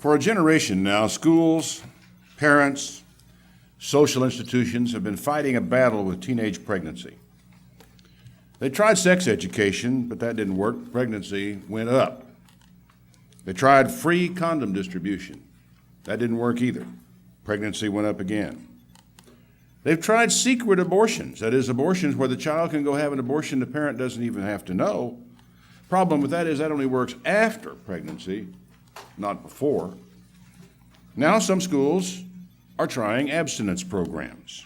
For a generation now, schools, parents, social institutions have been fighting a battle with teenage pregnancy. They tried sex education, but that didn't work. Pregnancy went up. They tried free condom distribution. That didn't work either. Pregnancy went up again. They've tried secret abortions, that is, abortions where the child can go have an abortion, the parent doesn't even have to know. Problem with that is that only works after pregnancy, not before. Now some schools are trying abstinence programs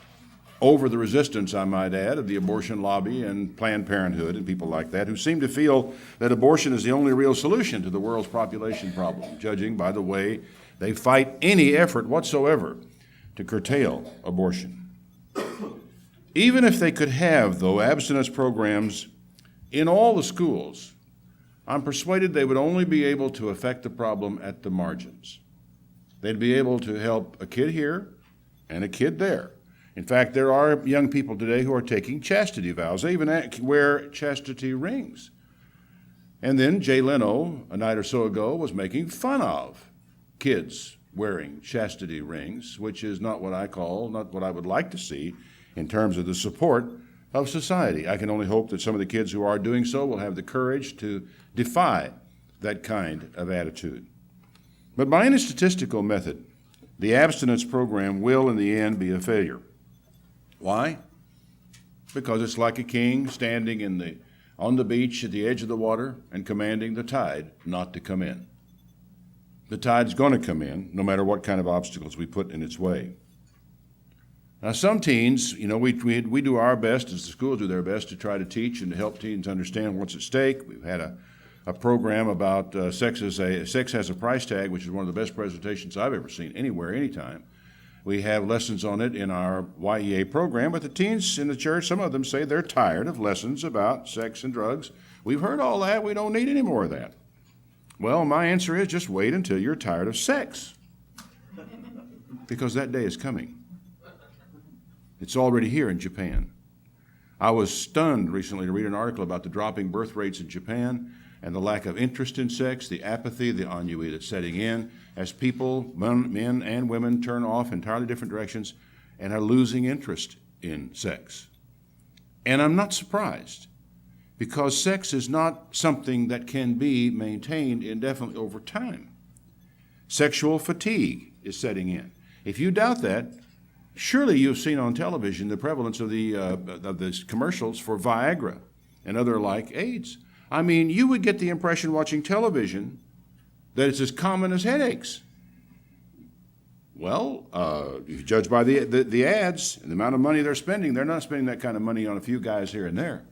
over the resistance, I might add, of the abortion lobby and Planned Parenthood and people like that who seem to feel that abortion is the only real solution to the world's population problem, judging by the way they fight any effort whatsoever to curtail abortion. Even if they could have, though, abstinence programs in all the schools, I'm persuaded they would only be able to affect the problem at the margins. They'd be able to help a kid here and a kid there. In fact, there are young people today who are taking chastity vows. They even wear chastity rings. And then Jay Leno, a night or so ago, was making fun of kids wearing chastity rings, which is not what I would like to see in terms of the support of society. I can only hope that some of the kids who are doing so will have the courage to defy that kind of attitude. But by any statistical method, the abstinence program will in the end be a failure. Why? Because it's like a king standing on the beach at the edge of the water and commanding the tide not to come in. The tide's going to come in no matter what kind of obstacles we put in its way. Now some teens, we do our best, as the schools do their best, to try to teach and to help teens understand what's at stake. We've had a program about sex has a price tag, which is one of the best presentations I've ever seen anywhere, anytime. We have lessons on it in our YEA program, but the teens in the church, some of them say they're tired of lessons about sex and drugs. We've heard all that. We don't need any more of that. Well, my answer is just wait until you're tired of sex, because that day is coming. It's already here in Japan. I was stunned recently to read an article about the dropping birth rates in Japan and the lack of interest in sex, the apathy, the ennui that's setting in as people, men and women, turn off entirely different directions and are losing interest in sex. And I'm not surprised, because sex is not something that can be maintained indefinitely over time. Sexual fatigue is setting in. If you doubt that, surely you've seen on television the prevalence of the commercials for Viagra and other like aids. I mean, you would get the impression watching television that it's as common as headaches. Well, if you judge by the ads and the amount of money they're spending, they're not spending that kind of money on a few guys here and there.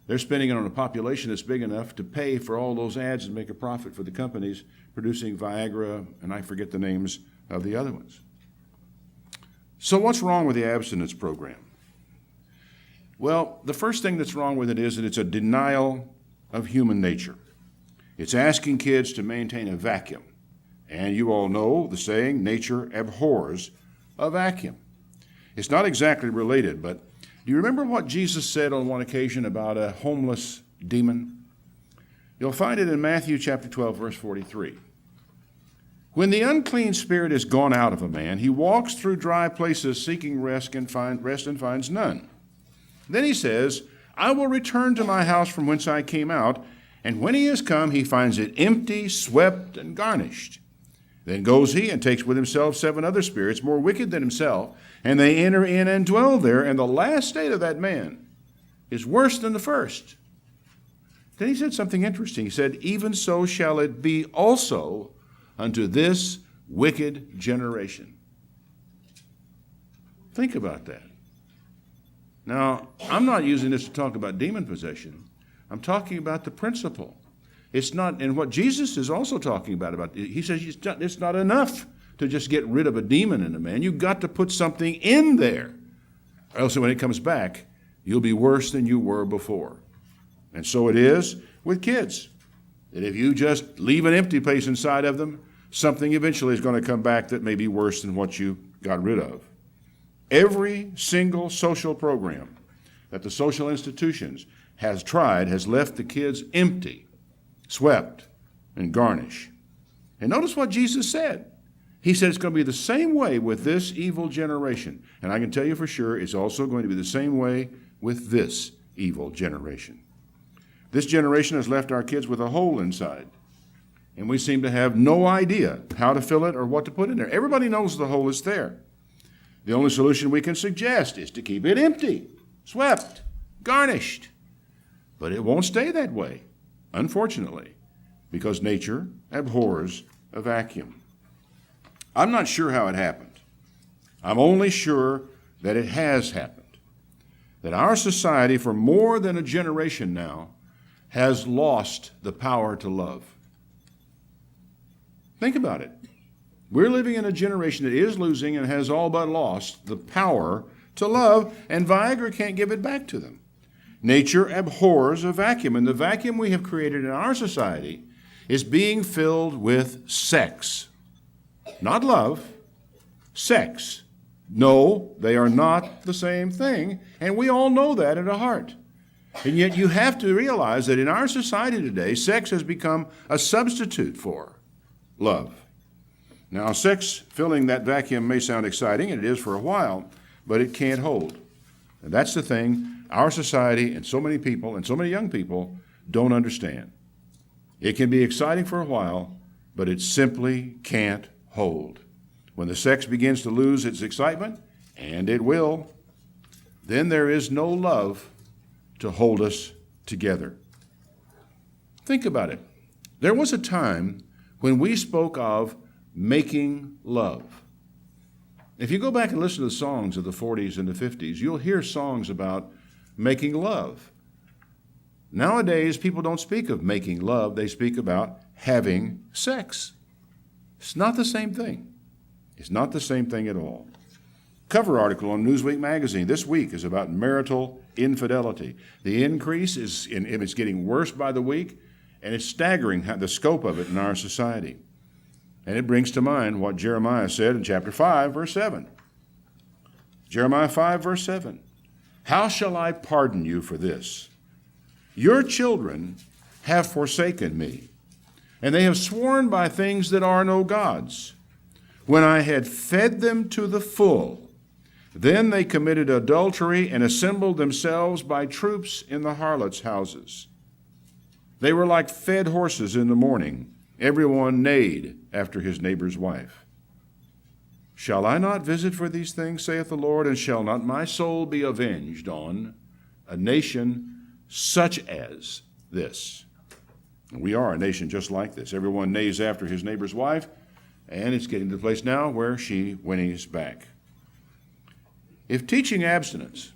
They're spending it on a population that's big enough to pay for all those ads and make a profit for the companies producing Viagra, and I forget the names of the other ones. So what's wrong with the abstinence program? Well, the first thing that's wrong with it is that it's a denial of human nature. It's asking kids to maintain a vacuum. And you all know the saying, nature abhors a vacuum. It's not exactly related, but do you remember what Jesus said on one occasion about a homeless demon? You'll find it in Matthew chapter 12, verse 43. When the unclean spirit is gone out of a man, he walks through dry places seeking rest and finds none. Then he says, I will return to my house from whence I came out, and when he is come, he finds it empty, swept, and garnished. Then goes he and takes with himself 7 other spirits more wicked than himself, and they enter in and dwell there, and the last state of that man is worse than the first. Then he said something interesting. He said, even so shall it be also unto this wicked generation. Think about that. Now, I'm not using this to talk about demon possession. I'm talking about the principle. It's not, and what Jesus is also talking about, he says it's not enough to just get rid of a demon in a man. You've got to put something in there. Or else when it comes back, you'll be worse than you were before. And so it is with kids. That if you just leave an empty place inside of them, something eventually is going to come back that may be worse than what you got rid of. Every single social program that the social institutions has left the kids empty, swept, and garnished. And notice what Jesus said. He said it's going to be the same way with this evil generation. And I can tell you for sure it's also going to be the same way with this evil generation. This generation has left our kids with a hole inside. And we seem to have no idea how to fill it or what to put in there. Everybody knows the hole is there. The only solution we can suggest is to keep it empty, swept, garnished. But it won't stay that way, unfortunately, because nature abhors a vacuum. I'm not sure how it happened. I'm only sure that it has happened. That our society, for more than a generation now, has lost the power to love. Think about it. We're living in a generation that is losing and has all but lost the power to love, and Viagra can't give it back to them. Nature abhors a vacuum, and the vacuum we have created in our society is being filled with sex. Not love, sex. No, they are not the same thing, and we all know that at our heart. And yet you have to realize that in our society today, sex has become a substitute for love. Now, sex filling that vacuum may sound exciting, and it is for a while, but it can't hold. And that's the thing our society and so many people and so many young people don't understand. It can be exciting for a while, but it simply can't hold. When the sex begins to lose its excitement, and it will, then there is no love to hold us together. Think about it. There was a time when we spoke of making love. If you go back and listen to the songs of the 40s and the 50s, you'll hear songs about making love. Nowadays, people don't speak of making love, they speak about having sex. It's not the same thing. It's not the same thing at all. Cover article on Newsweek magazine this week is about marital infidelity. The increase it's getting worse by the week, and it's staggering the scope of it in our society. And it brings to mind what Jeremiah said in chapter 5, verse 7. Jeremiah 5, verse 7. How shall I pardon you for this? Your children have forsaken me, and they have sworn by things that are no gods. When I had fed them to the full, then they committed adultery and assembled themselves by troops in the harlots' houses. They were like fed horses in the morning. Everyone neighed after his neighbor's wife. Shall I not visit for these things, saith the Lord, and shall not my soul be avenged on a nation such as this? We are a nation just like this. Everyone neighs after his neighbor's wife, and it's getting to the place now where she whinnies back. If teaching abstinence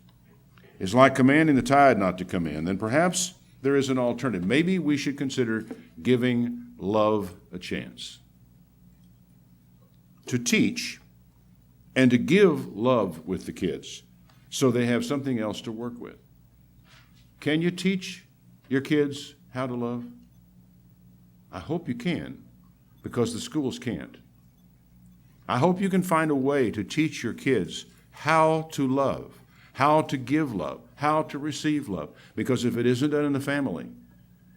is like commanding the tide not to come in, then perhaps there is an alternative. Maybe we should consider giving love a chance. To teach and to give love with the kids so they have something else to work with. Can you teach your kids how to love? I hope you can, because the schools can't. I hope you can find a way to teach your kids how to love, how to give love, how to receive love, because if it isn't done in the family,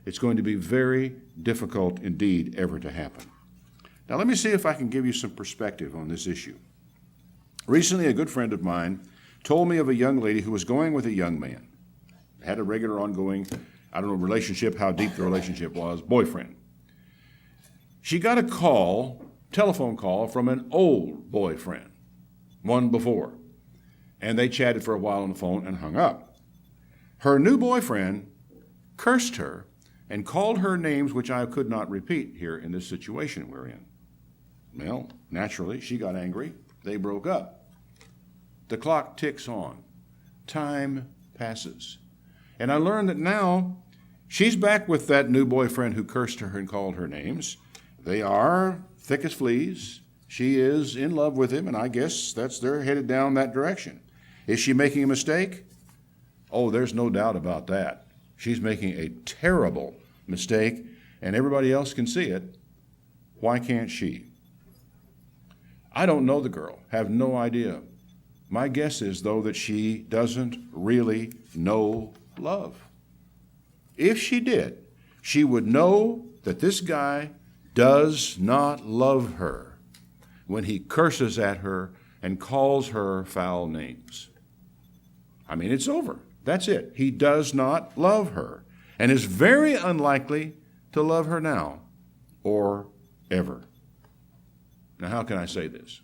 it's going to be very difficult indeed ever to happen. Now let me see if I can give you some perspective on this issue. Recently, a good friend of mine told me of a young lady who was going with a young man, had a regular ongoing, relationship, how deep the relationship was, boyfriend. She got a telephone call from an old boyfriend, one before, and they chatted for a while on the phone and hung up. Her new boyfriend cursed her and called her names which I could not repeat here in this situation we're in. Well, naturally, she got angry. They broke up. The clock ticks on. Time passes. And I learned that now she's back with that new boyfriend who cursed her and called her names. They are thick as fleas. She is in love with him, and I guess they're headed down that direction. Is she making a mistake? Oh, there's no doubt about that. She's making a terrible mistake, and everybody else can see it. Why can't she? I don't know the girl, have no idea. My guess is, though, that she doesn't really know love. If she did, she would know that this guy does not love her when he curses at her and calls her foul names. I mean, it's over. That's it. He does not love her and is very unlikely to love her now or ever. Now, how can I say this?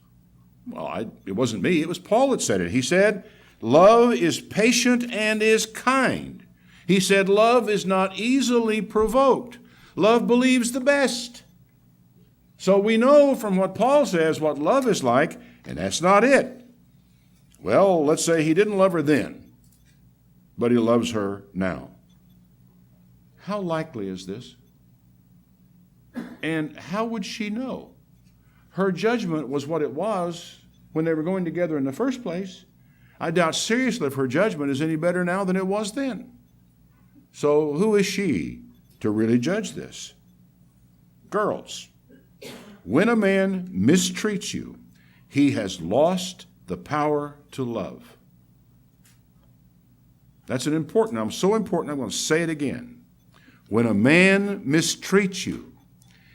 Well, it wasn't me. It was Paul that said it. He said, love is patient and is kind. He said, love is not easily provoked. Love believes the best. So we know from what Paul says what love is like, and that's not it. Well, let's say he didn't love her then, but he loves her now. How likely is this? And how would she know? Her judgment was what it was when they were going together in the first place. I doubt seriously if her judgment is any better now than it was then. So who is she to really judge this? Girls, when a man mistreats you, he has lost the power to love. That's so important, I'm going to say it again. When a man mistreats you,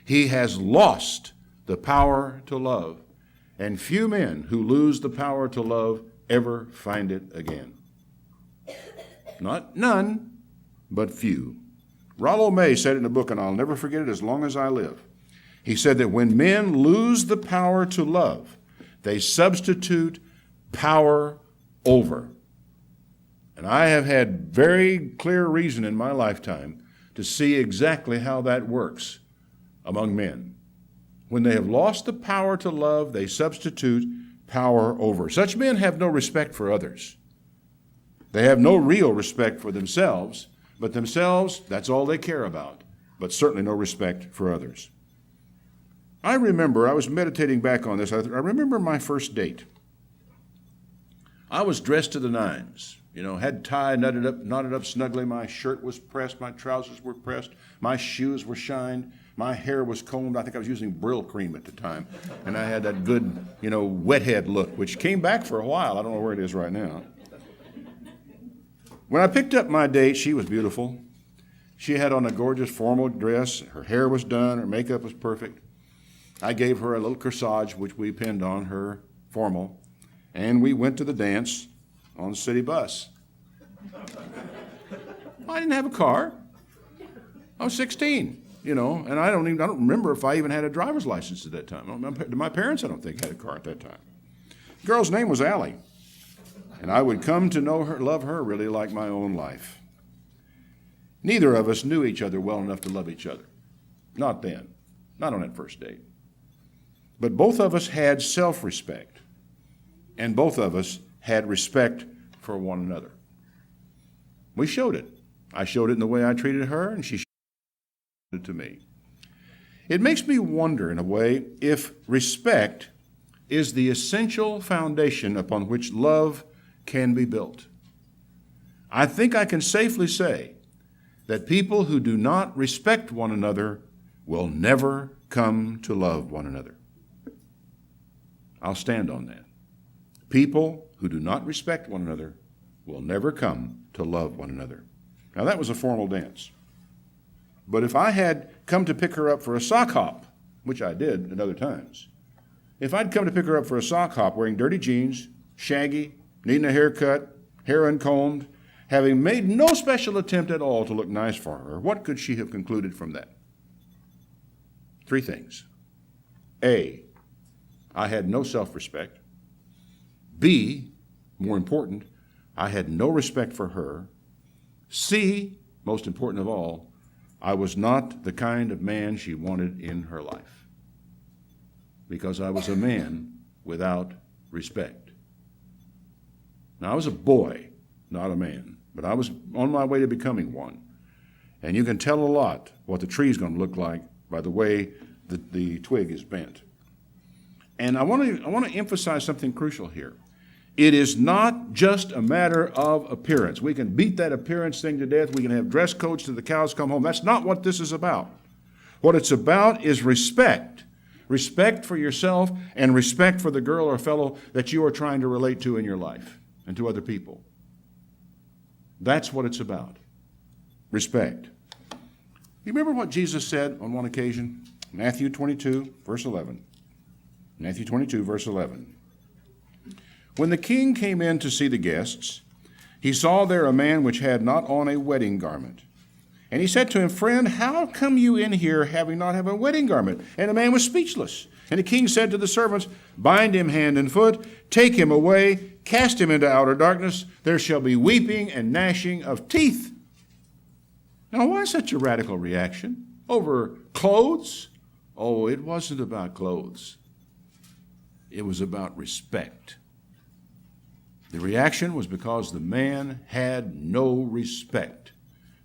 he has lost the power to love. And few men who lose the power to love ever find it again. Not none, but few. Ronald L said it in a book, and I'll never forget it as long as I live. He said that when men lose the power to love, they substitute power over. And I have had very clear reason in my lifetime to see exactly how that works among men. When they have lost the power to love, they substitute power over. Such men have no respect for others. They have no real respect for themselves, but themselves, that's all they care about, but certainly no respect for others. I was meditating back on this. I remember my first date. I was dressed to the nines. Had tie knotted up snugly. My shirt was pressed. My trousers were pressed. My shoes were shined. My hair was combed. I think I was using Brill cream at the time. And I had that good, wet head look, which came back for a while. I don't know where it is right now. When I picked up my date, she was beautiful. She had on a gorgeous formal dress. Her hair was done. Her makeup was perfect. I gave her a little corsage, which we pinned on her formal. And we went to the dance on the city bus. I didn't have a car. I was 16, and I don't remember if I even had a driver's license at that time. My parents, I don't think, had a car at that time. The girl's name was Allie, and I would come to know her, love her really like my own life. Neither of us knew each other well enough to love each other. Not then, not on that first date. But both of us had self-respect, and both of us had respect for one another. We showed it. I showed it in the way I treated her, and she showed it to me. It makes me wonder, in a way, if respect is the essential foundation upon which love can be built. I think I can safely say that people who do not respect one another will never come to love one another. I'll stand on that. People who do not respect one another will never come to love one another. Now, that was a formal dance. But if I had come to pick her up for a sock hop, which I did at other times, if I'd come to pick her up for a sock hop wearing dirty jeans, shaggy, needing a haircut, hair uncombed, having made no special attempt at all to look nice for her, what could she have concluded from that? 3 things. A, I had no self-respect. B, more important, I had no respect for her. C, most important of all, I was not the kind of man she wanted in her life, because I was a man without respect. Now, I was a boy, not a man, but I was on my way to becoming one. And you can tell a lot what the tree's going to look like by the way the twig is bent. And I want to emphasize something crucial here. It is not just a matter of appearance. We can beat that appearance thing to death. We can have dress codes till the cows come home. That's not what this is about. What it's about is respect. Respect for yourself and respect for the girl or fellow that you are trying to relate to in your life and to other people. That's what it's about. Respect. You remember what Jesus said on one occasion? Matthew 22, verse 11. Matthew 22, verse 11. When the king came in to see the guests, he saw there a man which had not on a wedding garment. And he said to him, Friend, how come you in here having not have a wedding garment? And the man was speechless. And the king said to the servants, Bind him hand and foot, take him away, cast him into outer darkness. There shall be weeping and gnashing of teeth. Now, why such a radical reaction? Over clothes? Oh, it wasn't about clothes. It was about respect. The reaction was because the man had no respect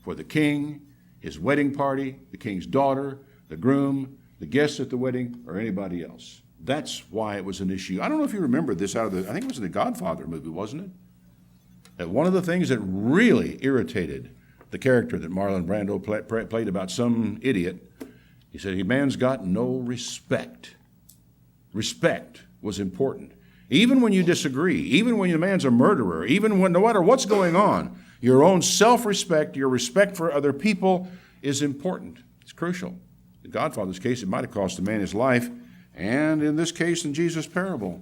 for the king, his wedding party, the king's daughter, the groom, the guests at the wedding, or anybody else. That's why it was an issue. I don't know if you remember this I think it was in the Godfather movie, wasn't it? That one of the things that really irritated the character that Marlon Brando played about some idiot, he said, man's got no respect. Respect was important. Even when you disagree, even when your man's a murderer, even when, no matter what's going on, your own self-respect, your respect for other people is important. It's crucial. In Godfather's case, it might have cost the man his life, and in this case, in Jesus' parable,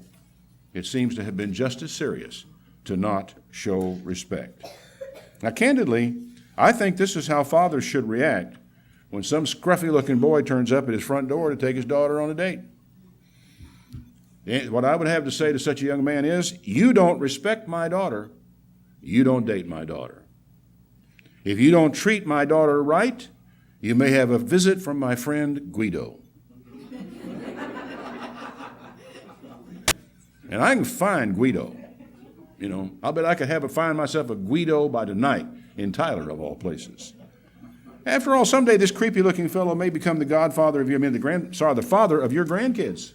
it seems to have been just as serious to not show respect. Now, candidly, I think this is how fathers should react when some scruffy-looking boy turns up at his front door to take his daughter on a date. What I would have to say to such a young man is, you don't respect my daughter, you don't date my daughter. If you don't treat my daughter right, you may have a visit from my friend Guido. And I can find Guido. You know, I'll bet I could find myself a Guido by tonight in Tyler, of all places. After all, someday this creepy-looking fellow may become the godfather of the father of your grandkids.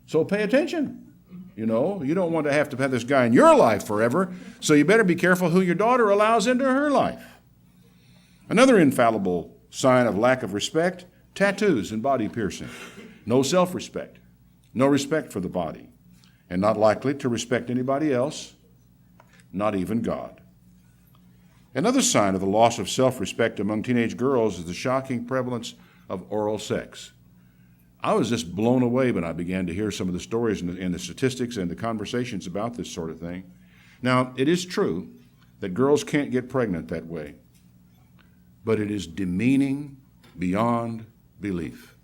So pay attention. You know, you don't want to have this guy in your life forever, so you better be careful who your daughter allows into her life. Another infallible sign of lack of respect, tattoos and body piercing. No self-respect, no respect for the body, and not likely to respect anybody else, not even God. Another sign of the loss of self-respect among teenage girls is the shocking prevalence of oral sex. I was just blown away when I began to hear some of the stories and the statistics and the conversations about this sort of thing. Now, it is true that girls can't get pregnant that way, but it is demeaning beyond belief.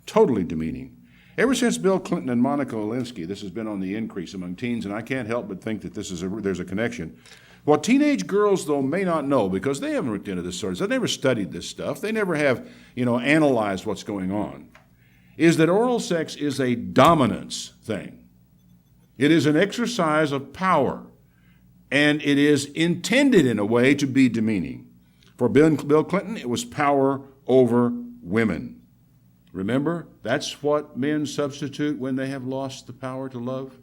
Totally demeaning. Ever since Bill Clinton and Monica Lewinsky, this has been on the increase among teens, and I can't help but think that there's a connection. What teenage girls, though, may not know, because they haven't looked into this sort of stuff, they never studied this stuff, they never have, analyzed what's going on, is that oral sex is a dominance thing. It is an exercise of power, and it is intended in a way to be demeaning. For Bill Clinton, it was power over women. Remember, that's what men substitute when they have lost the power to love.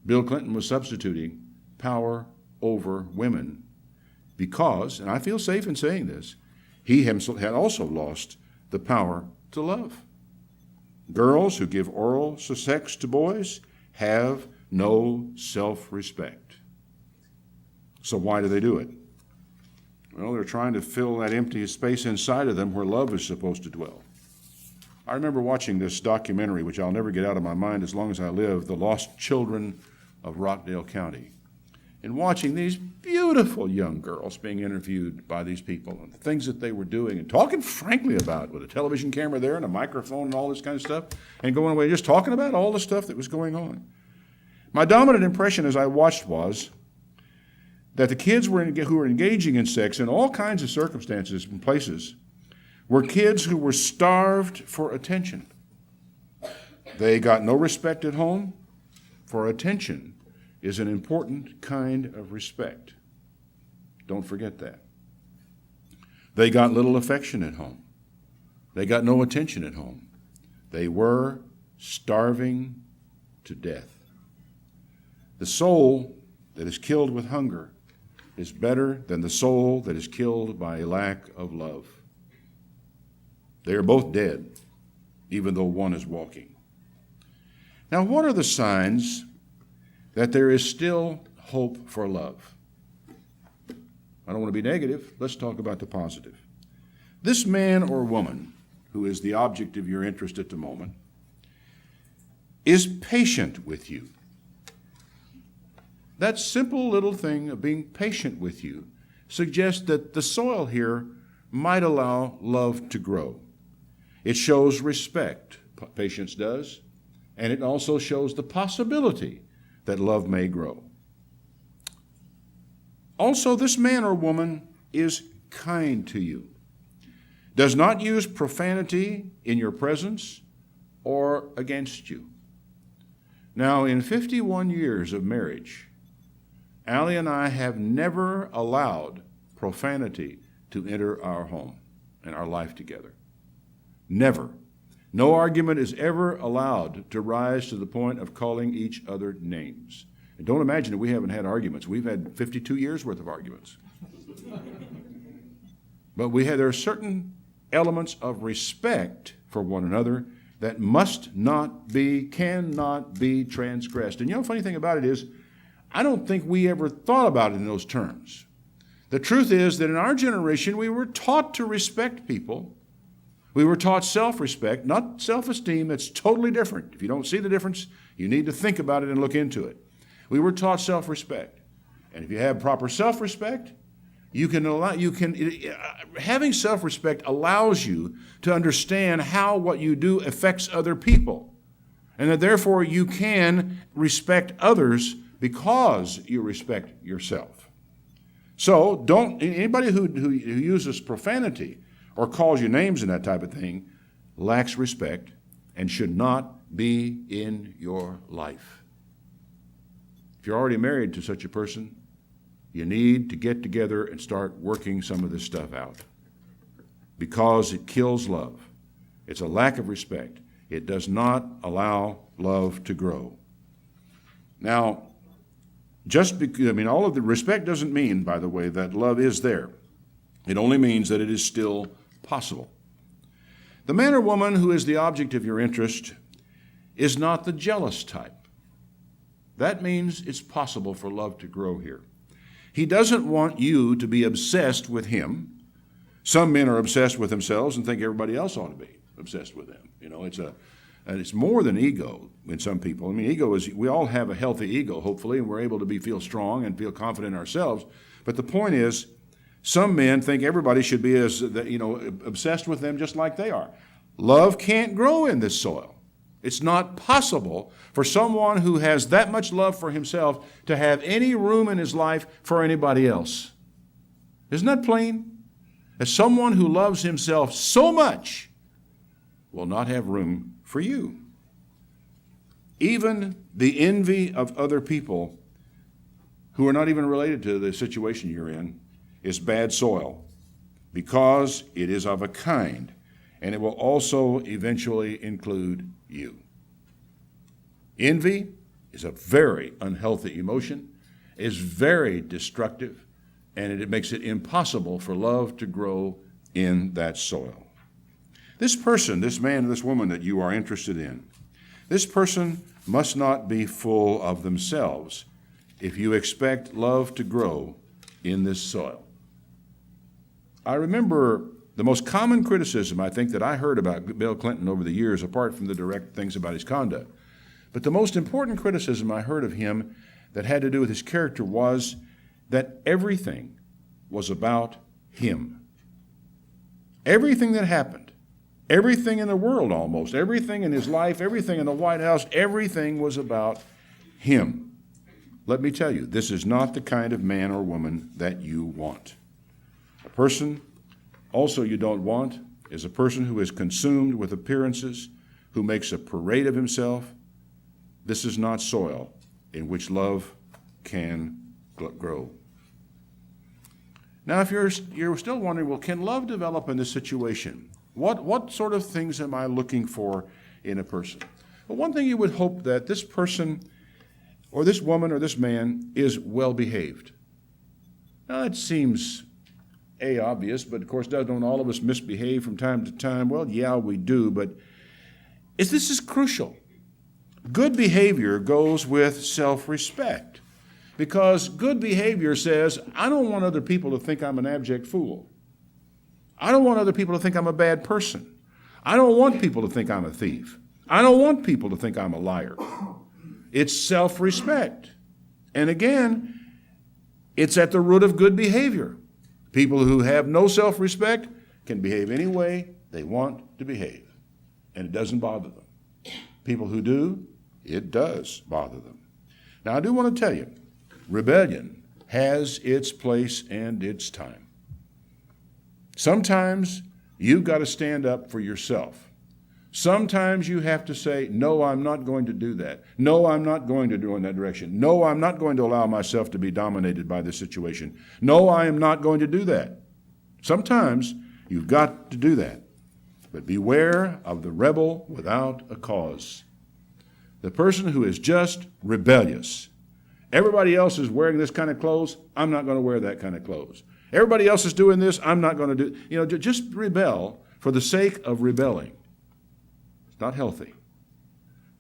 Bill Clinton was substituting power over women because, and I feel safe in saying this, he himself had also lost the power to love. Girls who give oral sex to boys have no self-respect. So why do they do it? Well, they're trying to fill that empty space inside of them where love is supposed to dwell. I remember watching this documentary, which I'll never get out of my mind as long as I live, The Lost Children of Rockdale County, and watching these beautiful young girls being interviewed by these people and the things that they were doing and talking frankly about with a television camera there and a microphone and all this kind of stuff and going away just talking about all the stuff that was going on. My dominant impression as I watched was that the kids who were engaging in sex in all kinds of circumstances and places were kids who were starved for attention. They got no respect at home, for attention is an important kind of respect. Don't forget that. They got little affection at home. They got no attention at home. They were starving to death. The soul that is killed with hunger is better than the soul that is killed by a lack of love. They are both dead, even though one is walking. Now, what are the signs that there is still hope for love? I don't want to be negative. Let's talk about the positive. This man or woman who is the object of your interest at the moment, is patient with you. That simple little thing of being patient with you suggests that the soil here might allow love to grow. It shows respect, patience does, and it also shows the possibility that love may grow. Also, this man or woman is kind to you, does not use profanity in your presence or against you. Now, in 51 years of marriage, Allie and I have never allowed profanity to enter our home and our life together. Never. No argument is ever allowed to rise to the point of calling each other names. And don't imagine that we haven't had arguments. We've had 52 years worth of arguments. But there are certain elements of respect for one another that cannot be transgressed. And you know, the funny thing about it is, I don't think we ever thought about it in those terms. The truth is that in our generation, we were taught to respect people. We were taught self-respect, not self-esteem. That's totally different. If you don't see the difference, you need to think about it and look into it. We were taught self-respect. And if you have proper self-respect, having self-respect allows you to understand how what you do affects other people. And that therefore you can respect others because you respect yourself. So anybody who uses profanity or calls you names and that type of thing lacks respect and should not be in your life. If you're already married to such a person, you need to get together and start working some of this stuff out because it kills love. It's a lack of respect. It does not allow love to grow. Now, all of the respect doesn't mean, by the way, that love is there. It only means that it is still possible. The man or woman who is the object of your interest is not the jealous type. That means it's possible for love to grow here. He doesn't want you to be obsessed with him. Some men are obsessed with themselves and think everybody else ought to be obsessed with them. You know, it's more than ego in some people. I mean, ego is, we all have a healthy ego, hopefully, and we're able to feel strong and feel confident in ourselves. But the point is, some men think everybody should be obsessed with them just like they are. Love can't grow in this soil. It's not possible for someone who has that much love for himself to have any room in his life for anybody else. Isn't that plain? As someone who loves himself so much will not have room for you. Even the envy of other people who are not even related to the situation you're in is bad soil because it is of a kind, and it will also eventually include you. Envy is a very unhealthy emotion, is very destructive, and it makes it impossible for love to grow in that soil. This person, this man, this woman that you are interested in, this person must not be full of themselves if you expect love to grow in this soil. I remember the most common criticism I think that I heard about Bill Clinton over the years, apart from the direct things about his conduct, but the most important criticism I heard of him that had to do with his character was that everything was about him. Everything that happened, everything in the world almost, everything in his life, everything in the White House, everything was about him. Let me tell you, this is not the kind of man or woman that you want. A person also you don't want is a person who is consumed with appearances, who makes a parade of himself. This is not soil in which love can grow. Now, if you're still wondering, well, can love develop in this situation? What sort of things am I looking for in a person? Well, one thing you would hope that this person or this woman or this man is well behaved. Now, that seems obvious, but of course, don't all of us misbehave from time to time? Well, yeah, we do, but this is crucial. Good behavior goes with self-respect, because good behavior says, I don't want other people to think I'm an abject fool. I don't want other people to think I'm a bad person. I don't want people to think I'm a thief. I don't want people to think I'm a liar. It's self-respect. And again, it's at the root of good behavior. People who have no self-respect can behave any way they want to behave, and it doesn't bother them. People who do, it does bother them. Now, I do want to tell you, rebellion has its place and its time. Sometimes you've got to stand up for yourself. Sometimes you have to say, no, I'm not going to do that. No, I'm not going to go in that direction. No, I'm not going to allow myself to be dominated by this situation. No, I am not going to do that. Sometimes you've got to do that. But beware of the rebel without a cause. The person who is just rebellious. Everybody else is wearing this kind of clothes. I'm not going to wear that kind of clothes. Everybody else is doing this. I'm not going to do. Just rebel for the sake of rebelling. It's not healthy.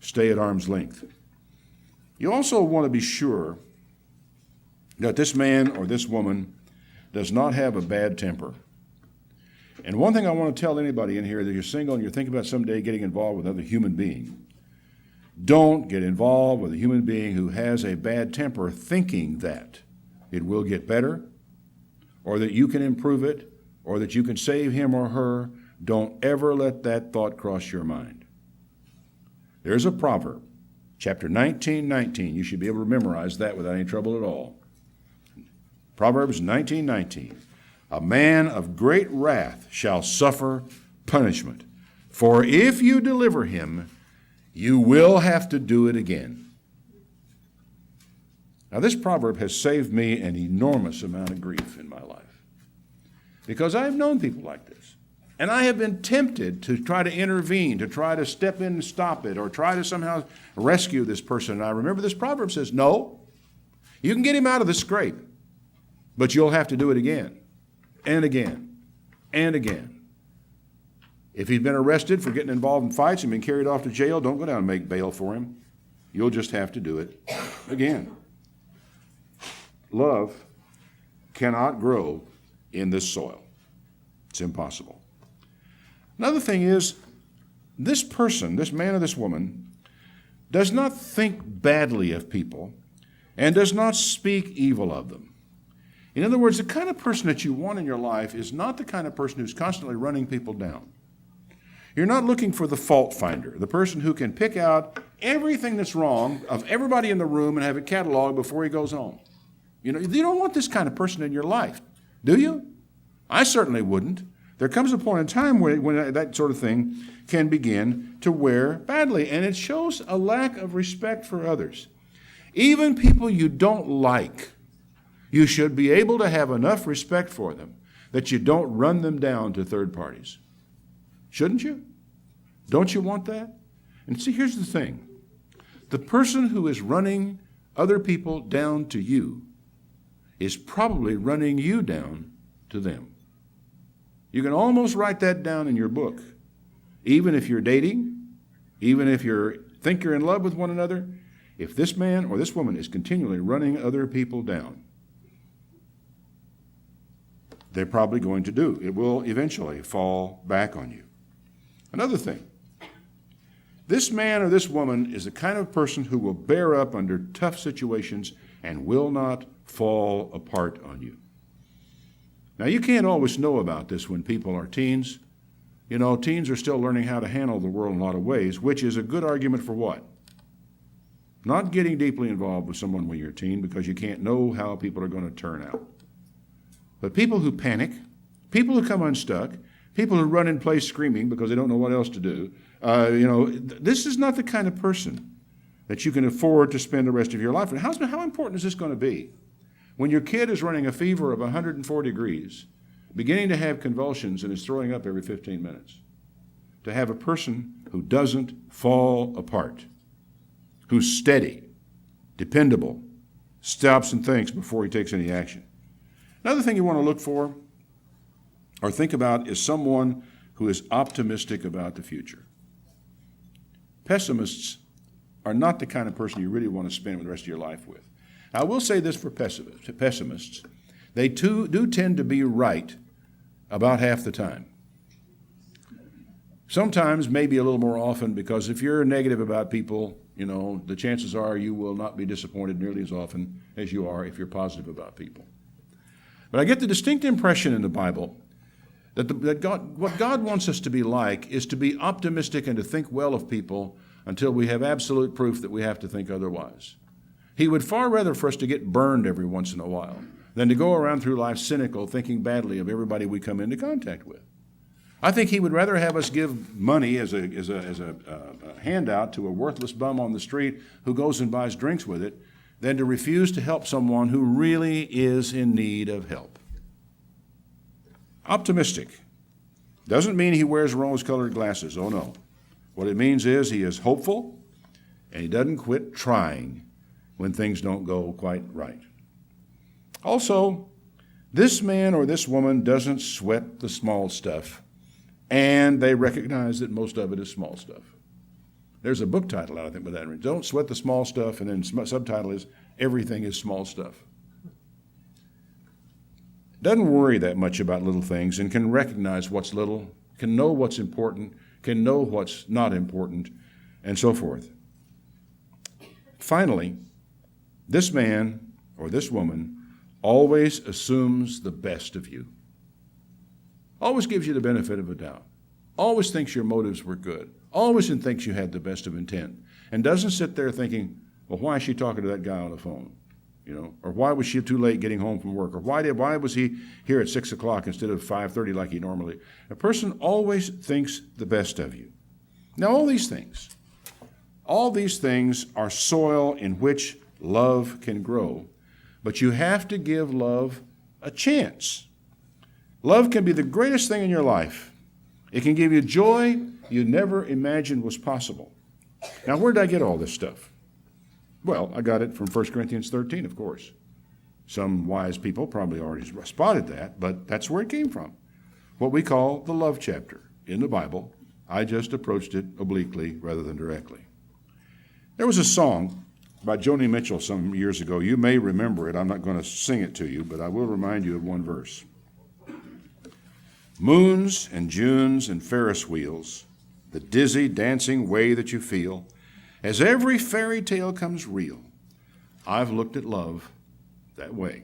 Stay at arm's length. You also want to be sure that this man or this woman does not have a bad temper. And one thing I want to tell anybody in here that you're single and you're thinking about someday getting involved with another human being, don't get involved with a human being who has a bad temper thinking that it will get better or that you can improve it or that you can save him or her. Don't ever let that thought cross your mind. There's a proverb, chapter 19:19. You should be able to memorize that without any trouble at all. Proverbs 19:19. A man of great wrath shall suffer punishment, for if you deliver him, you will have to do it again. Now, this proverb has saved me an enormous amount of grief in my life because I've known people like this. And I have been tempted to try to intervene, to try to step in and stop it, or try to somehow rescue this person. And I remember this proverb says, no, you can get him out of the scrape, but you'll have to do it again, and again, and again. If he's been arrested for getting involved in fights and been carried off to jail, don't go down and make bail for him. You'll just have to do it again. Love cannot grow in this soil. It's impossible. Another thing is, this person, this man or this woman, does not think badly of people and does not speak evil of them. In other words, the kind of person that you want in your life is not the kind of person who's constantly running people down. You're not looking for the fault finder, the person who can pick out everything that's wrong of everybody in the room and have it cataloged before he goes home. You don't want this kind of person in your life, do you? I certainly wouldn't. There comes a point in time when that sort of thing can begin to wear badly, and it shows a lack of respect for others. Even people you don't like, you should be able to have enough respect for them that you don't run them down to third parties. Shouldn't you? Don't you want that? And see, here's the thing. The person who is running other people down to you is probably running you down to them. You can almost write that down in your book. Even if you're dating, even if you think you're in love with one another, if this man or this woman is continually running other people down, they're probably going to do. It will eventually fall back on you. Another thing, this man or this woman is the kind of person who will bear up under tough situations and will not fall apart on you. Now, you can't always know about this when people are teens. Teens are still learning how to handle the world in a lot of ways, which is a good argument for what? Not getting deeply involved with someone when you're a teen because you can't know how people are going to turn out. But people who panic, people who come unstuck, people who run in place screaming because they don't know what else to do, this is not the kind of person that you can afford to spend the rest of your life with. How important is this going to be? When your kid is running a fever of 104 degrees, beginning to have convulsions and is throwing up every 15 minutes, to have a person who doesn't fall apart, who's steady, dependable, stops and thinks before he takes any action. Another thing you want to look for or think about is someone who is optimistic about the future. Pessimists are not the kind of person you really want to spend the rest of your life with. I will say this for pessimists. They too do tend to be right about half the time. Sometimes, maybe a little more often, because if you're negative about people, the chances are you will not be disappointed nearly as often as you are if you're positive about people. But I get the distinct impression in the Bible that what God wants us to be like is to be optimistic and to think well of people until we have absolute proof that we have to think otherwise. He would far rather for us to get burned every once in a while than to go around through life cynical, thinking badly of everybody we come into contact with. I think he would rather have us give money as a handout to a worthless bum on the street who goes and buys drinks with it than to refuse to help someone who really is in need of help. Optimistic doesn't mean he wears rose-colored glasses. Oh, no. What it means is he is hopeful and he doesn't quit trying when things don't go quite right. Also, this man or this woman doesn't sweat the small stuff, and they recognize that most of it is small stuff. There's a book title out, I think, with that. Don't sweat the small stuff, and then subtitle is Everything is Small Stuff. Doesn't worry that much about little things and can recognize what's little, can know what's important, can know what's not important, and so forth. Finally, this man or this woman always assumes the best of you. Always gives you the benefit of a doubt. Always thinks your motives were good. Always thinks you had the best of intent. And doesn't sit there thinking, well, why is she talking to that guy on the phone? Or why was she too late getting home from work? Or why was he here at 6 o'clock instead of 5:30 like he normally? A person always thinks the best of you. Now, all these things are soil in which love can grow, but you have to give love a chance. Love can be the greatest thing in your life. It can give you joy you never imagined was possible. Now, where did I get all this stuff? Well, I got it from 1 Corinthians 13, of course. Some wise people probably already spotted that, but that's where it came from. What we call the love chapter in the Bible. I just approached it obliquely rather than directly. There was a song by Joni Mitchell some years ago. You may remember it. I'm not going to sing it to you, but I will remind you of one verse. Moons and Junes and Ferris wheels, the dizzy dancing way that you feel, as every fairy tale comes real, I've looked at love that way.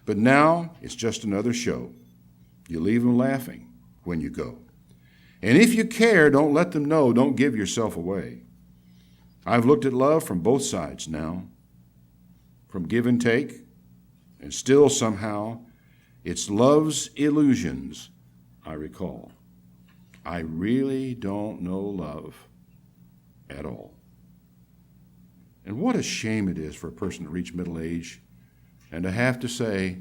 But now it's just another show. You leave them laughing when you go. And if you care, don't let them know, don't give yourself away. I've looked at love from both sides now, from give and take, and still somehow it's love's illusions I recall. I really don't know love at all. And what a shame it is for a person to reach middle age and to have to say,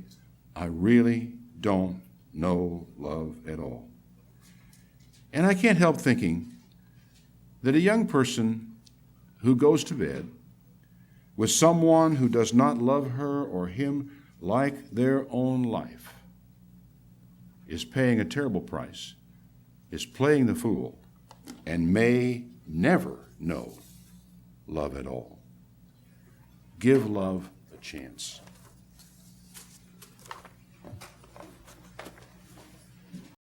I really don't know love at all. And I can't help thinking that a young person who goes to bed with someone who does not love her or him like their own life is paying a terrible price, is playing the fool, and may never know love at all. Give love a chance.